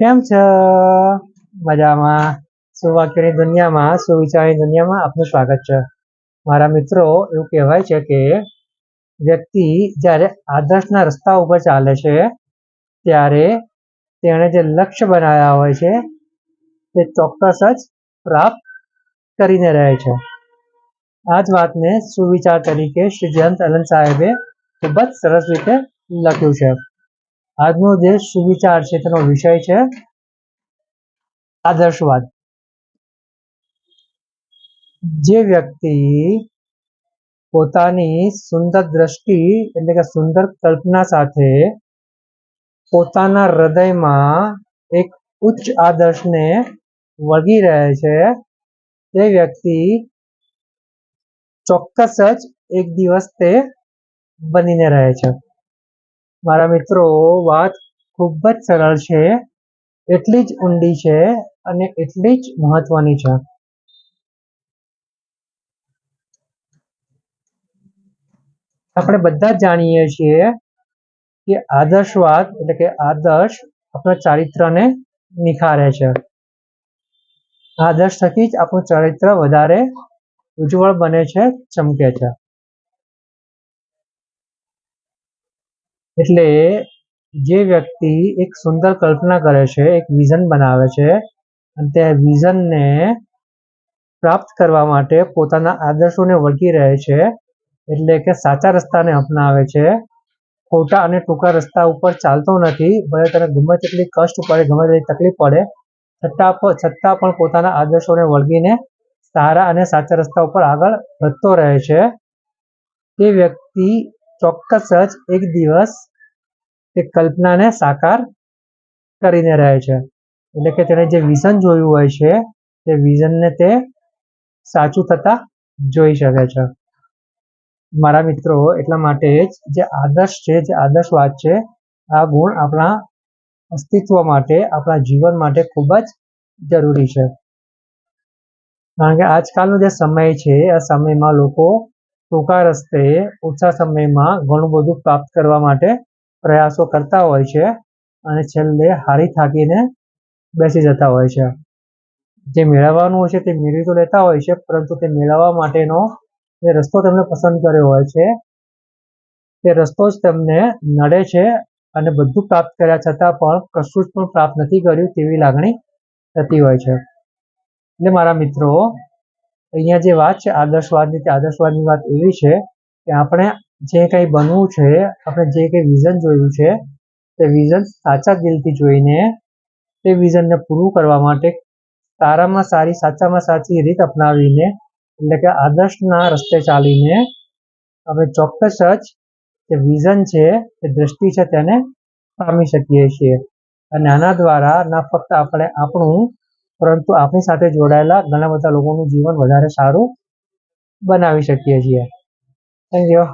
કેમ છો? મજામાં. સુવાક્યોની દુનિયામાં, સુવિચારની દુનિયામાં આપનું સ્વાગત છે. મારા મિત્રો, એવું કહેવાય છે કે વ્યક્તિ જ્યારે આદર્શના રસ્તા ઉપર ચાલે છે ત્યારે તેણે જે લક્ષ્ય બનાવ્યા હોય છે તે ચોક્કસ જ પ્રાપ્ત કરીને રહે છે. આ જ વાતને સુવિચાર તરીકે શ્રી જયંત અલન સાહેબે ખૂબ જ સરસ રીતે લખ્યું છે. આજનો જે સુવિચાર છે તેનો વિષય છે આદર્શવાદ. જે વ્યક્તિ પોતાની સુંદર દ્રષ્ટિ એટલે કે સુંદર કલ્પના સાથે પોતાના હૃદયમાં એક ઉચ્ચ આદર્શને વળગી રહે છે તે વ્યક્તિ ચોક્કસ જ એક દિવસ તે બનીને રહે છે. મારા મિત્રો, વાત ખૂબ જ સરળ છે, એટલી જ ઊંડી છે અને એટલી જ મહત્વની છે. આપણે બધા જ જાણીએ છીએ કે આદર્શવાદ એટલે કે આદર્શ આપણા ચારિત્રને નિખારે છે. આદર્શ થકી જ આપણું ચારિત્ર વધારે ઉજ્જવળ બને છે, ચમકે છે. એટલે જે વ્યક્તિ એક સુંદર કલ્પના કરે છે, એક વિઝન બનાવે છે અને તે વિઝનને પ્રાપ્ત કરવા માટે પોતાના આદર્શોને વળગી રહે છે, એટલે કે સાચા રસ્તાને અપનાવે છે, ખોટા અને ટૂંકા રસ્તા ઉપર ચાલતો નથી. ભલે તેને ગમે તેટલી કષ્ટ પડે, ગમે તેટલી તકલીફ પડે, છતાં પણ પોતાના આદર્શોને વળગીને સારા અને સાચા રસ્તા ઉપર આગળ વધતો રહે છે. તે વ્યક્તિ ચોક્કસ જ એક દિવસ તે કલ્પનાને સાકાર કરીને રહે છે. એટલે કે તેણે જે વિઝન જોયું હોય છે તે વિઝનને તે સાચું થતા જોઈ શકે છે. મારા મિત્રો, એટલા માટે જ જે આદર્શ છે, જે આદર્શવાદ છે, આ ગુણ આપણા અસ્તિત્વ માટે, આપણા જીવન માટે ખૂબ જ જરૂરી છે. કારણ કે આજકાલનો જે સમય છે, આ સમયમાં લોકો ટૂંકા રસ્તે ઓછા સમયમાં ઘણું બધું પ્રાપ્ત કરવા માટે પ્રયાસો કરતા હોય છે અને છેલ્લે હારી થાકીને બેસી જતા હોય છે. જે મેળવવાનું હોય છે તે મેળવી તો લેતા હોય છે, પરંતુ તે મેળવવા માટેનો જે રસ્તો તેમને પસંદ કર્યો હોય છે તે રસ્તો જ તેમને નડે છે અને બધું પ્રાપ્ત કર્યા છતાં પણ કશું જ પણ પ્રાપ્ત નથી કર્યું તેવી લાગણી થતી હોય છે. એટલે મારા મિત્રો, અહીંયા જે વાત છે આદર્શવાદની, તે આદર્શવાદની વાત એવી છે કે આપણે જે કંઈ બનવું છે, આપણે જે કંઈ વિઝન જોયું છે તે વિઝન સાચા દિલથી જોઈને તે વિઝનને પૂરું કરવા માટે સારામાં સારી, સાચામાં સાચી રીત અપનાવીને, એટલે કે આદર્શના રસ્તે ચાલીને આપણે ચોક્કસ જ જે વિઝન છે, જે દ્રષ્ટિ છે તેને પામી શકીએ છીએ. અને આના દ્વારા ના ફક્ત આપણે આપણું, પરંતુ આપણી સાથે જોડાયેલા ઘણા બધા લોકોનું જીવન વધારે સારું બનાવી શકીએ છીએ. Thank you.